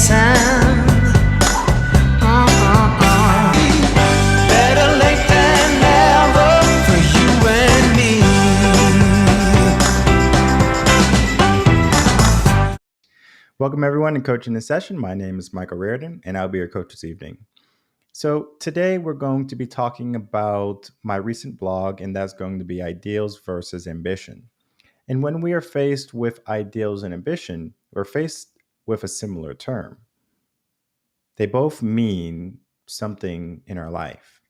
sand. Better late than never for you and me. Welcome everyone to Coachinginsession. My name is Michael Reardon, and I'll be your coach this evening. So today we're going to be talking about my recent blog, and that's going to be ideals versus ambition. And when we are faced with ideals and ambition, we're faced with a similar term. They both mean something in our life.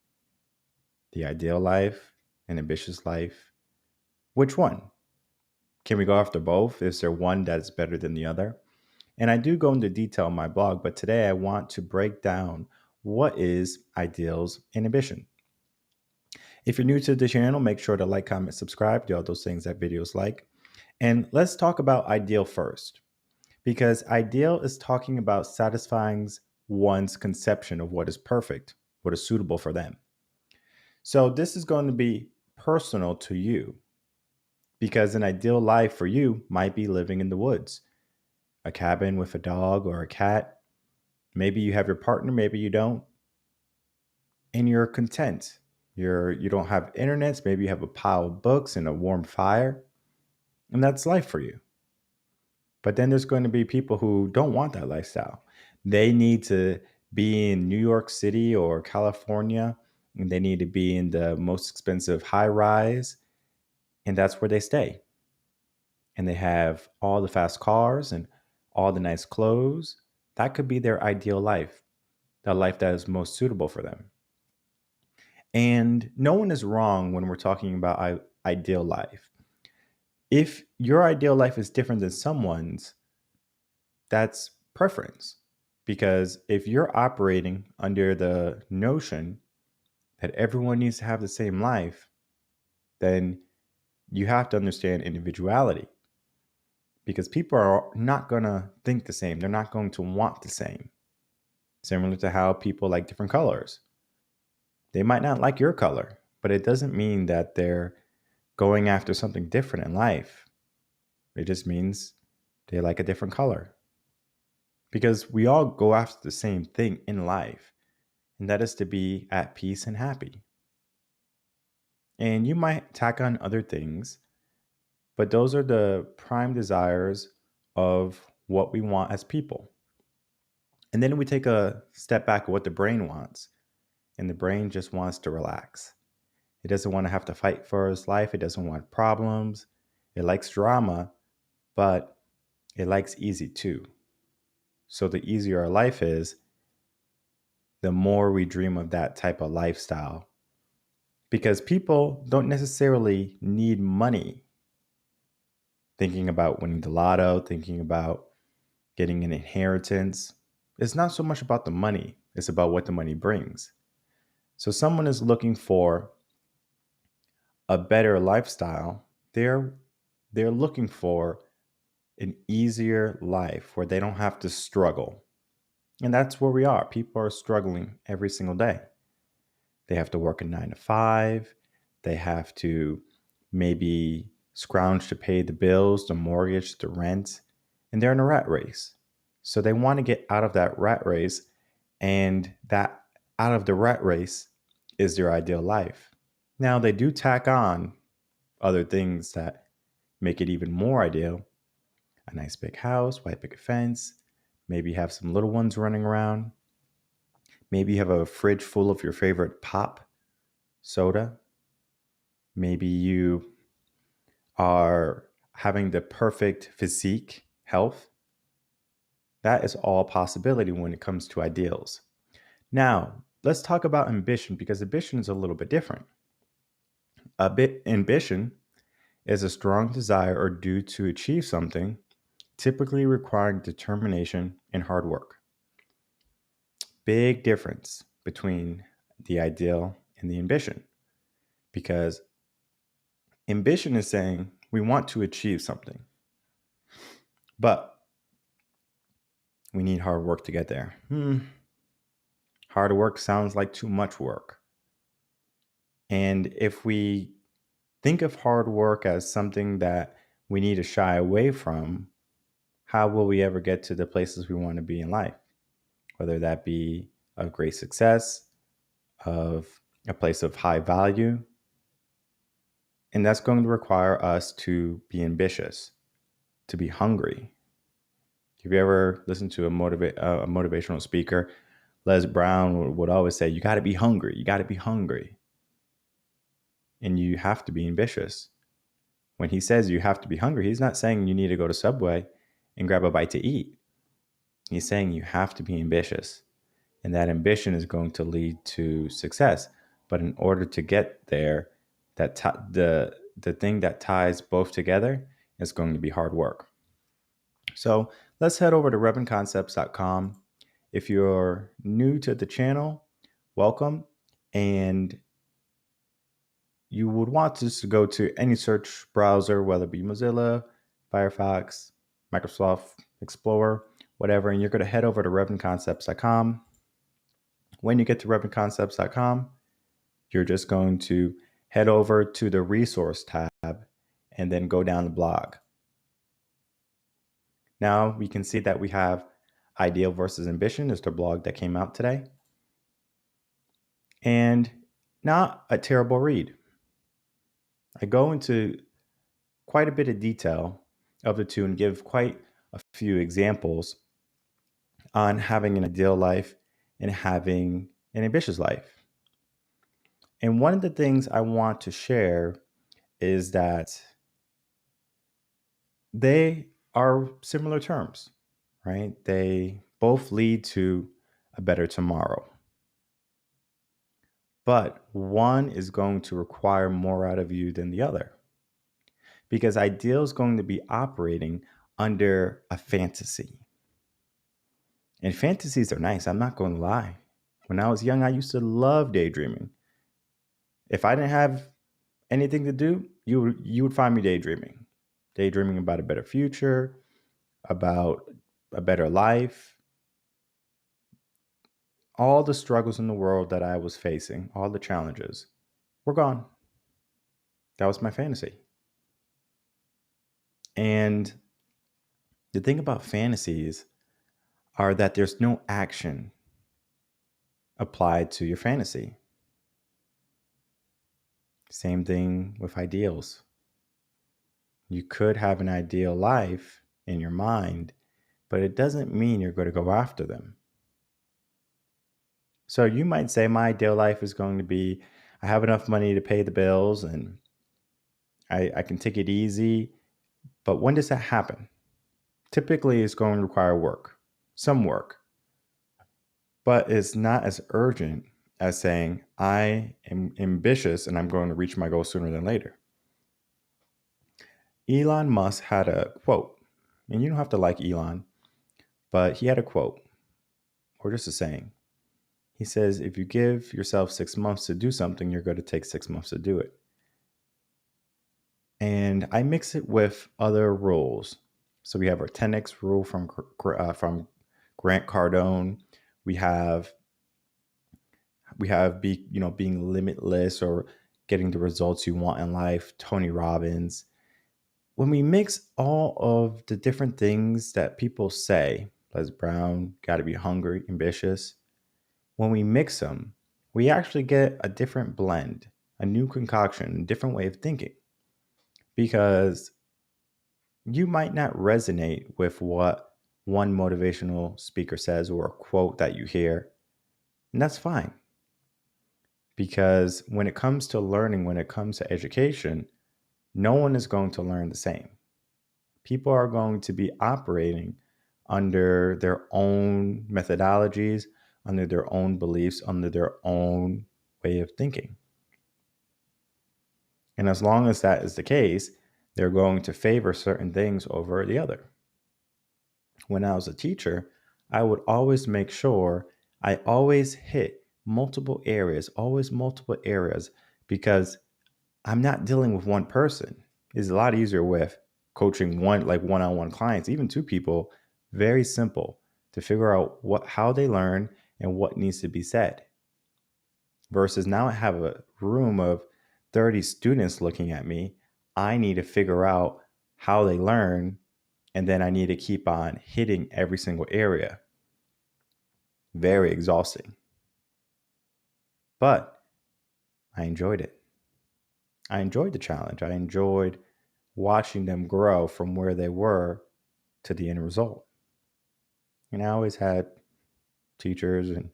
The ideal life and ambitious life. Which one? Can we go after both? Is there one that's better than the other? And I do go into detail in my blog, but today I want to break down what is ideals and ambition. If you're new to the channel, make sure to like, comment, subscribe, do all those things that videos like. And let's talk about ideal first, because ideal is talking about satisfying one's conception of what is perfect, what is suitable for them. So this is going to be personal to you, because an ideal life for you might be living in the woods, a cabin with a dog or a cat. Maybe you have your partner, maybe you don't, and you're content. You don't have internets, maybe you have a pile of books and a warm fire, and that's life for you. But then there's going to be people who don't want that lifestyle. They need to be in New York City or California, and they need to be in the most expensive high rise, and that's where they stay. And they have all the fast cars and all the nice clothes. That could be their ideal life, the life that is most suitable for them. And no one is wrong when we're talking about ideal life. If your ideal life is different than someone's, that's preference. Because if you're operating under the notion that everyone needs to have the same life, then you have to understand individuality. Because people are not going to think the same. They're not going to want the same. Similar to how people like different colors. They might not like your color, but it doesn't mean that they're going after something different in life. It just means they like a different color. Because we all go after the same thing in life, and that is to be at peace and happy. And you might tack on other things, but those are the prime desires of what we want as people. And then we take a step back of what the brain wants, and the brain just wants to relax. It doesn't want to have to fight for its life. It doesn't want problems. It likes drama, but it likes easy too. So the easier our life is, the more we dream of that type of lifestyle. Because people don't necessarily need money. Thinking about winning the lotto, thinking about getting an inheritance, it's not so much about the money. It's about what the money brings. So someone is looking for a better lifestyle. They're looking for an easier life where they don't have to struggle. And that's where we are. People are struggling every single day. They have to work a 9 to 5. They have to maybe scrounge to pay the bills, the mortgage, the rent, and they're in a rat race. So they want to get out of that rat race, and that out of the rat race is their ideal life. Now, they do tack on other things that make it even more ideal. A nice big house, white picket fence, maybe have some little ones running around. Maybe you have a fridge full of your favorite pop soda. Maybe you are having the perfect physique, health. That is all possibility when it comes to ideals. Now, let's talk about ambition, because ambition is a little bit different. Ambition is a strong desire or due to achieve something, typically requiring determination and hard work. Big difference between the ideal and the ambition, because ambition is saying we want to achieve something, but we need hard work to get there. Hard work sounds like too much work. And if we think of hard work as something that we need to shy away from, how will we ever get to the places we want to be in life? whether that be of great success, of a place of high value. And that's going to require us to be ambitious, to be hungry. If you ever listen to a motivational speaker, Les Brown would always say, you got to be hungry. You got to be hungry. And you have to be ambitious. When he says you have to be hungry, he's not saying you need to go to Subway and grab a bite to eat. He's saying you have to be ambitious. And that ambition is going to lead to success. But in order to get there, the thing that ties both together is going to be hard work. So let's head over to revenconcepts.com. If you're new to the channel, welcome. And you would want to go to any search browser, whether it be Mozilla, Firefox, Microsoft Explorer, whatever, and you're going to head over to revenconcepts.com. When you get to revenconcepts.com, you're just going to head over to the resource tab and then go down the blog. Now we can see that we have Ideal versus Ambition is the blog that came out today. And not a terrible read. I go into quite a bit of detail of the two and give quite a few examples on having an ideal life and having an ambitious life. And one of the things I want to share is that they are similar terms, right? They both lead to a better tomorrow. But one is going to require more out of you than the other. Because ideal is going to be operating under a fantasy. And fantasies are nice, I'm not going to lie. When I was young, I used to love daydreaming. If I didn't have anything to do, you would find me daydreaming. Daydreaming about a better future, about a better life. All the struggles in the world that I was facing, all the challenges, were gone. That was my fantasy. And the thing about fantasies are that there's no action applied to your fantasy. Same thing with ideals. You could have an ideal life in your mind, but it doesn't mean you're going to go after them. So you might say, my ideal life is going to be, I have enough money to pay the bills and I can take it easy. But when does that happen? Typically, it's going to require work, some work. But it's not as urgent as saying, I am ambitious and I'm going to reach my goal sooner than later. Elon Musk had a quote, and you don't have to like Elon, but he had a quote, or just a saying. He says, if you give yourself 6 months to do something, you're going to take 6 months to do it. And I mix it with other rules. So we have our 10x rule from Grant Cardone. We have being limitless or getting the results you want in life, Tony Robbins. When we mix all of the different things that people say, Les Brown, got to be hungry, ambitious, when we mix them, we actually get a different blend, a new concoction, a different way of thinking. Because you might not resonate with what one motivational speaker says or a quote that you hear, and that's fine. Because when it comes to learning, when it comes to education, no one is going to learn the same. People are going to be operating under their own methodologies, under their own beliefs, under their own way of thinking. And as long as that is the case, they're going to favor certain things over the other. When I was a teacher, I would always make sure I always hit multiple areas, because I'm not dealing with one person. It's a lot easier with coaching one-on-one clients, even two people, very simple to figure out how they learn and what needs to be said. Versus now I have a room of 30 students looking at me. I need to figure out how they learn, and then I need to keep on hitting every single area. very exhausting. But I enjoyed it. I enjoyed the challenge. I enjoyed watching them grow from where they were to the end result. And I always had teachers and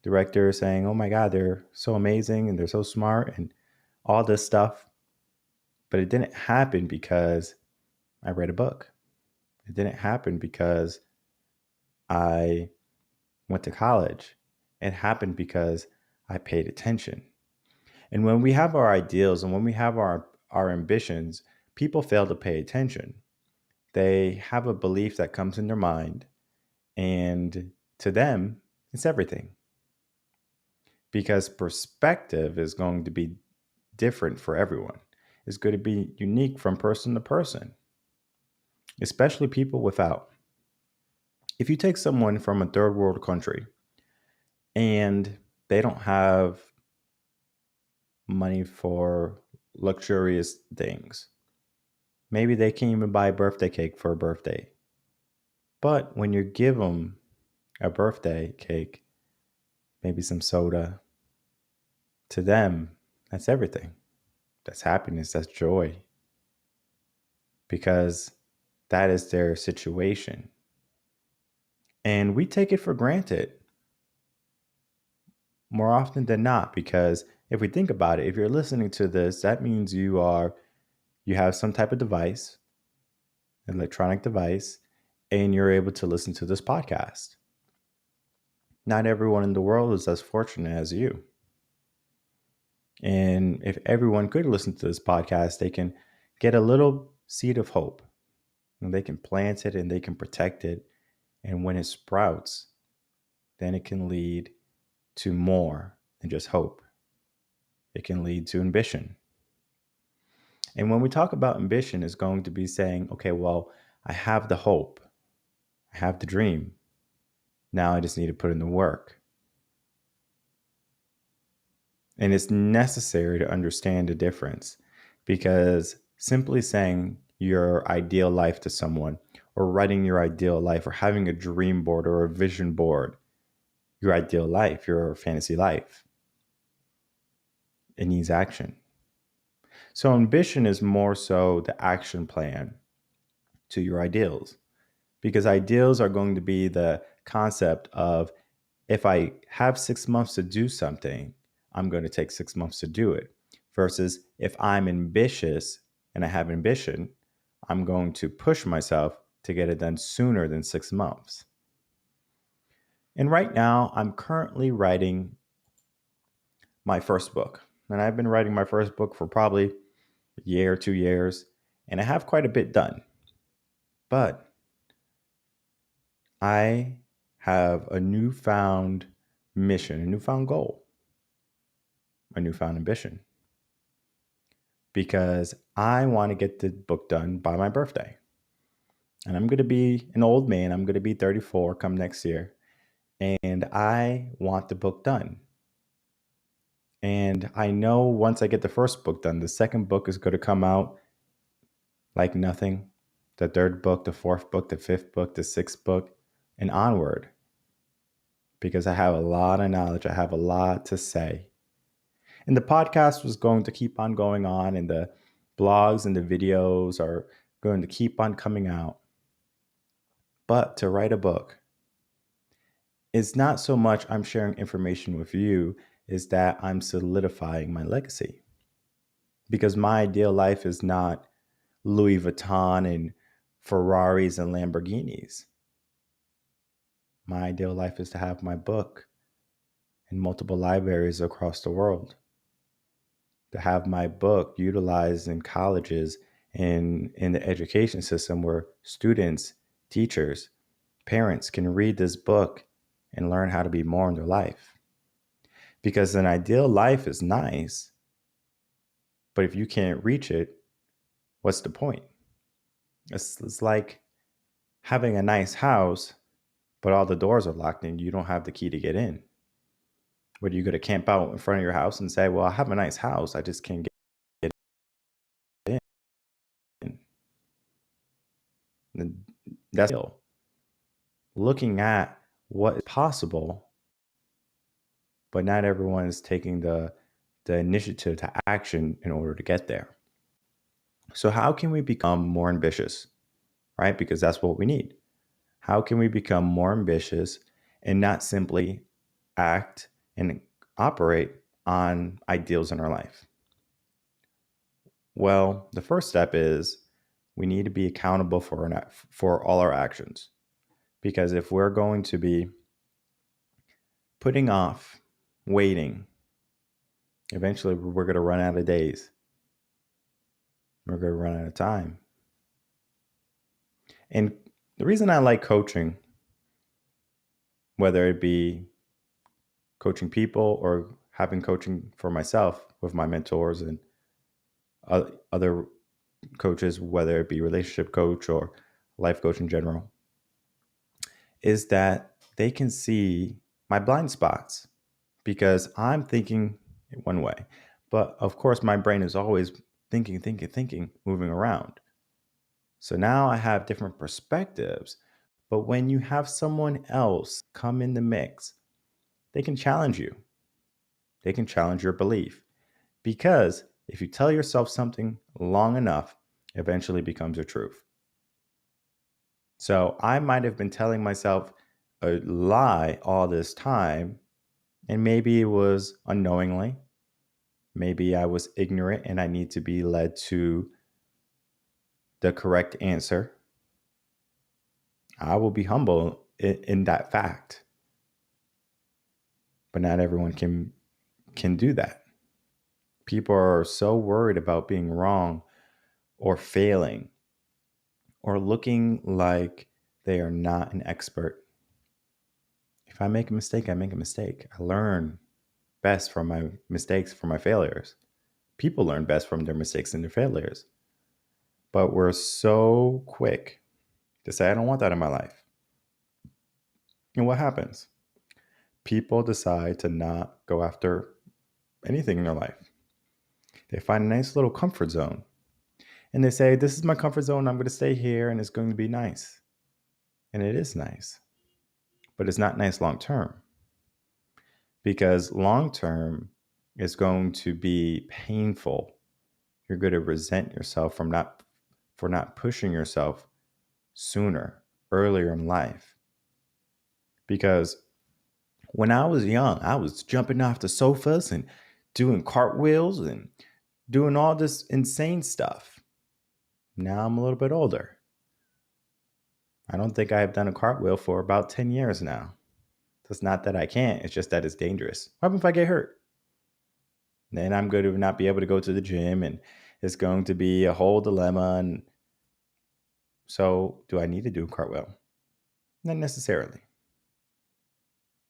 directors saying, oh my God, they're so amazing and they're so smart and all this stuff. But it didn't happen because I read a book. It didn't happen because I went to college. It happened because I paid attention. And when we have our ideals and when we have our ambitions, people fail to pay attention. They have a belief that comes in their mind, and to them, it's everything. Because perspective is going to be different for everyone. It's going to be unique from person to person, especially people without. If you take someone from a third world country and they don't have money for luxurious things, maybe they can't even buy a birthday cake for a birthday. But when you give them a birthday cake, maybe some soda, to them, that's everything. That's happiness, that's joy. Because that is their situation. And we take it for granted more often than not, because if we think about it, if you're listening to this, that means you have some type of device, an electronic device, and you're able to listen to this podcast. Not everyone in the world is as fortunate as you. And if everyone could listen to this podcast, they can get a little seed of hope and they can plant it and they can protect it. And when it sprouts, then it can lead to more than just hope. It can lead to ambition. And when we talk about ambition, it's going to be saying, okay, well, I have the hope, I have the dream. Now I just need to put in the work. And it's necessary to understand the difference, because simply saying your ideal life to someone, or writing your ideal life, or having a dream board or a vision board, your ideal life, your fantasy life, it needs action. So ambition is more so the action plan to your ideals, because ideals are going to be the concept of, if I have 6 months to do something, I'm going to take 6 months to do it. Versus if I'm ambitious and I have ambition, I'm going to push myself to get it done sooner than 6 months. And right now, I'm currently writing my first book. And I've been writing my first book for probably a year, 2 years, and I have quite a bit done. But I have a newfound mission, a newfound goal, a newfound ambition, because I want to get the book done by my birthday. And I'm going to be an old man. I'm going to be 34 come next year. And I want the book done. And I know once I get the first book done, the second book is going to come out like nothing. The third book, the fourth book, the fifth book, the sixth book, and onward. Because I have a lot of knowledge. I have a lot to say. And the podcast was going to keep on going on, and the blogs and the videos are going to keep on coming out. But to write a book is not so much I'm sharing information with you, is that I'm solidifying my legacy. Because my ideal life is not Louis Vuitton and Ferraris and Lamborghinis. My ideal life is to have my book in multiple libraries across the world, to have my book utilized in colleges and in the education system, where students, teachers, parents can read this book and learn how to be more in their life. Because an ideal life is nice, but if you can't reach it, what's the point? It's like having a nice house, but all the doors are locked and you don't have the key to get in. Where you go to camp out in front of your house and say, well, I have a nice house, I just can't get in. And that's looking at what is possible but not everyone is taking the initiative to action in order to get there. So, how can we become more ambitious, right? Because that's what we need. How can we become more ambitious and not simply act and operate on ideals in our life? Well, the first step is we need to be accountable for all our actions. Because if we're going to be putting off, waiting, eventually we're going to run out of days. We're going to run out of time. And the reason I like coaching, whether it be coaching people or having coaching for myself with my mentors and other coaches, whether it be relationship coach or life coach in general, is that they can see my blind spots because I'm thinking one way. But of course, my brain is always thinking, moving around. So now I have different perspectives. But when you have someone else come in the mix, they can challenge you. They can challenge your belief. Because if you tell yourself something long enough, it eventually becomes a truth. So I might have been telling myself a lie all this time, and maybe it was unknowingly. Maybe I was ignorant and I need to be led to the correct answer. I will be humble in that fact. But not everyone can do that. People are so worried about being wrong or failing or looking like they are not an expert. If I make a mistake, I make a mistake. I learn best from my mistakes, from my failures. People learn best from their mistakes and their failures. But we're so quick to say, I don't want that in my life. And what happens? People decide to not go after anything in their life. They find a nice little comfort zone. And they say, this is my comfort zone. I'm going to stay here and it's going to be nice. And it is nice. But it's not nice long term. Because long term is going to be painful. You're going to resent yourself for not pushing yourself sooner, earlier in life. Because when I was young, I was jumping off the sofas and doing cartwheels and doing all this insane stuff. Now I'm a little bit older. I don't think I have done a cartwheel for about 10 years now. It's not that I can't, it's just that it's dangerous. What happens if I get hurt? Then I'm going to not be able to go to the gym and it's going to be a whole dilemma. And so, do I need to do a cartwheel? Not necessarily.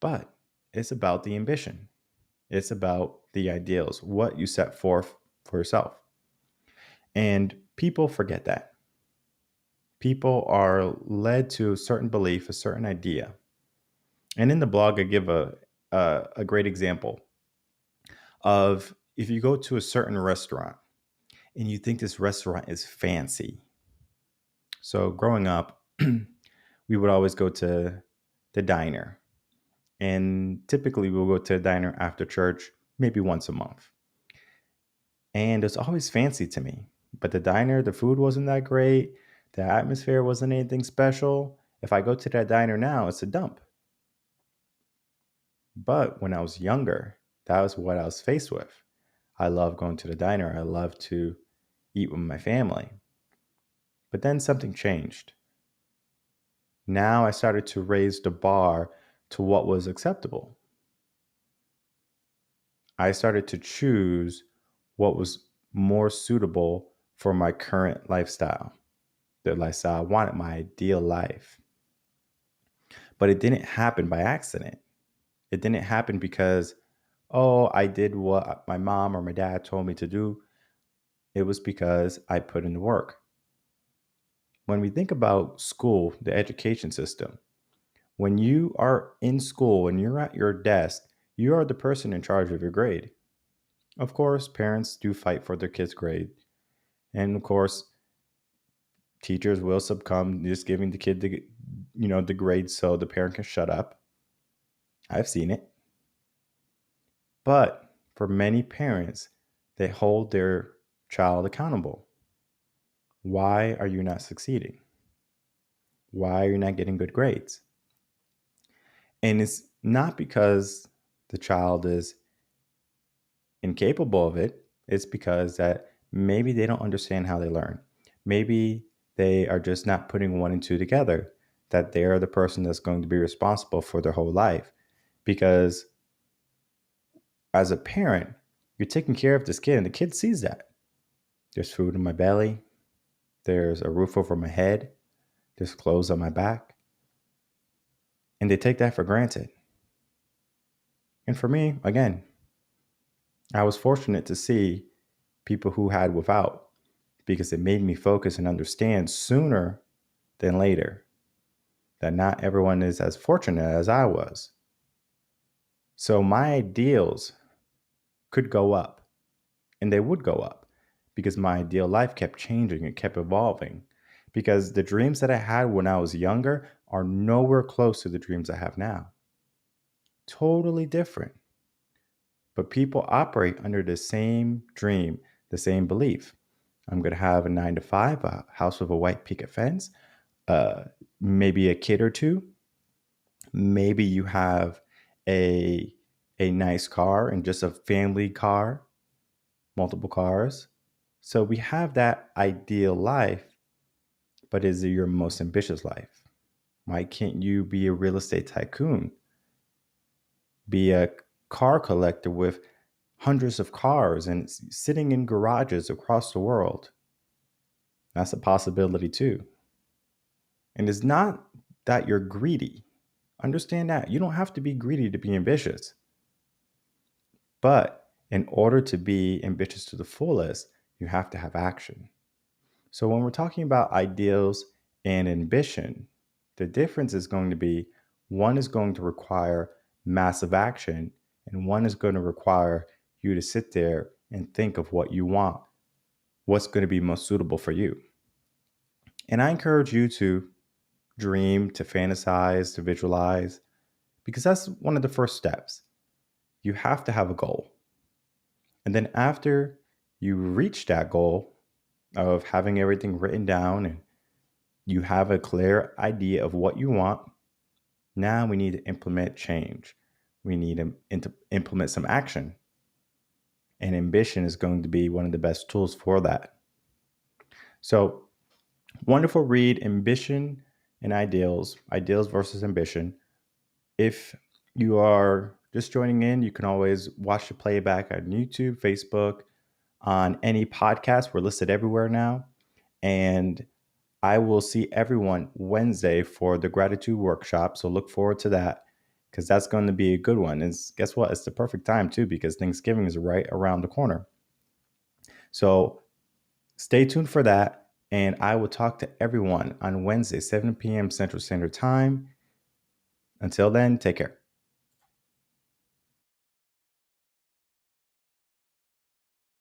But it's about the ambition. It's about the ideals, what you set forth for yourself. And people forget that. People are led to a certain belief, a certain idea. And in the blog, I give a great example of if you go to a certain restaurant and you think this restaurant is fancy. So growing up, we would always go to the diner. And typically we'll go to a diner after church, maybe once a month. And it's always fancy to me. But the diner, the food wasn't that great. The atmosphere wasn't anything special. If I go to that diner now, it's a dump. But when I was younger, that was what I was faced with. I love going to the diner. I love to eat with my family. But then something changed. Now I started to raise the bar to what was acceptable. I started to choose what was more suitable for my current lifestyle, the lifestyle I wanted, my ideal life. But it didn't happen by accident. It didn't happen because, oh, I did what my mom or my dad told me to do. It was because I put in the work. When we think about school, the education system, when you are in school and you're at your desk, you are the person in charge of your grade. Of course, parents do fight for their kids' grade. And of course, teachers will succumb just giving the kid the grade so the parent can shut up. I've seen it. But for many parents, they hold their child accountable. Why are you not succeeding? Why are you not getting good grades? And it's not because the child is incapable of it. It's because that maybe they don't understand how they learn. Maybe they are just not putting one and two together, that they are the person that's going to be responsible for their whole life. Because as a parent, you're taking care of this kid, and the kid sees that. There's food in my belly, there's a roof over my head, there's clothes on my back, and they take that for granted. And for me, again, I was fortunate to see people who had without, because it made me focus and understand sooner than later that not everyone is as fortunate as I was. So my ideals could go up, and they would go up, because my ideal life kept changing, it kept evolving. Because the dreams that I had when I was younger are nowhere close to the dreams I have now. Totally different. But people operate under the same dream, the same belief. I'm going to have a 9 to 5, a house with a white picket fence, uh, maybe a kid or two. Maybe you have a nice car and just a family car, multiple cars. So we have that ideal life, but is it your most ambitious life? Why can't you be a real estate tycoon? Be a car collector with hundreds of cars and sitting in garages across the world? That's a possibility too. And it's not that you're greedy. Understand that. You don't have to be greedy to be ambitious. But in order to be ambitious to the fullest, you have to have action. So when we're talking about ideals and ambition, the difference is going to be one is going to require massive action, and one is going to require you to sit there and think of what you want, what's going to be most suitable for you. And I encourage you to dream, to fantasize, to visualize, because that's one of the first steps. You have to have a goal. And then after you reach that goal of having everything written down and you have a clear idea of what you want, now we need to implement change. We need to implement some action. And ambition is going to be one of the best tools for that. So, wonderful read, Ambition and Ideals, Ideals versus Ambition. If you are just joining in, you can always watch the playback on YouTube, Facebook, on any podcast. We're listed everywhere now. And I will see everyone Wednesday for the gratitude workshop. So look forward to that, because that's going to be a good one. And guess what? It's the perfect time too, because Thanksgiving is right around the corner. So stay tuned for that. And I will talk to everyone on Wednesday, 7 p.m. Central Standard Time. Until then, take care.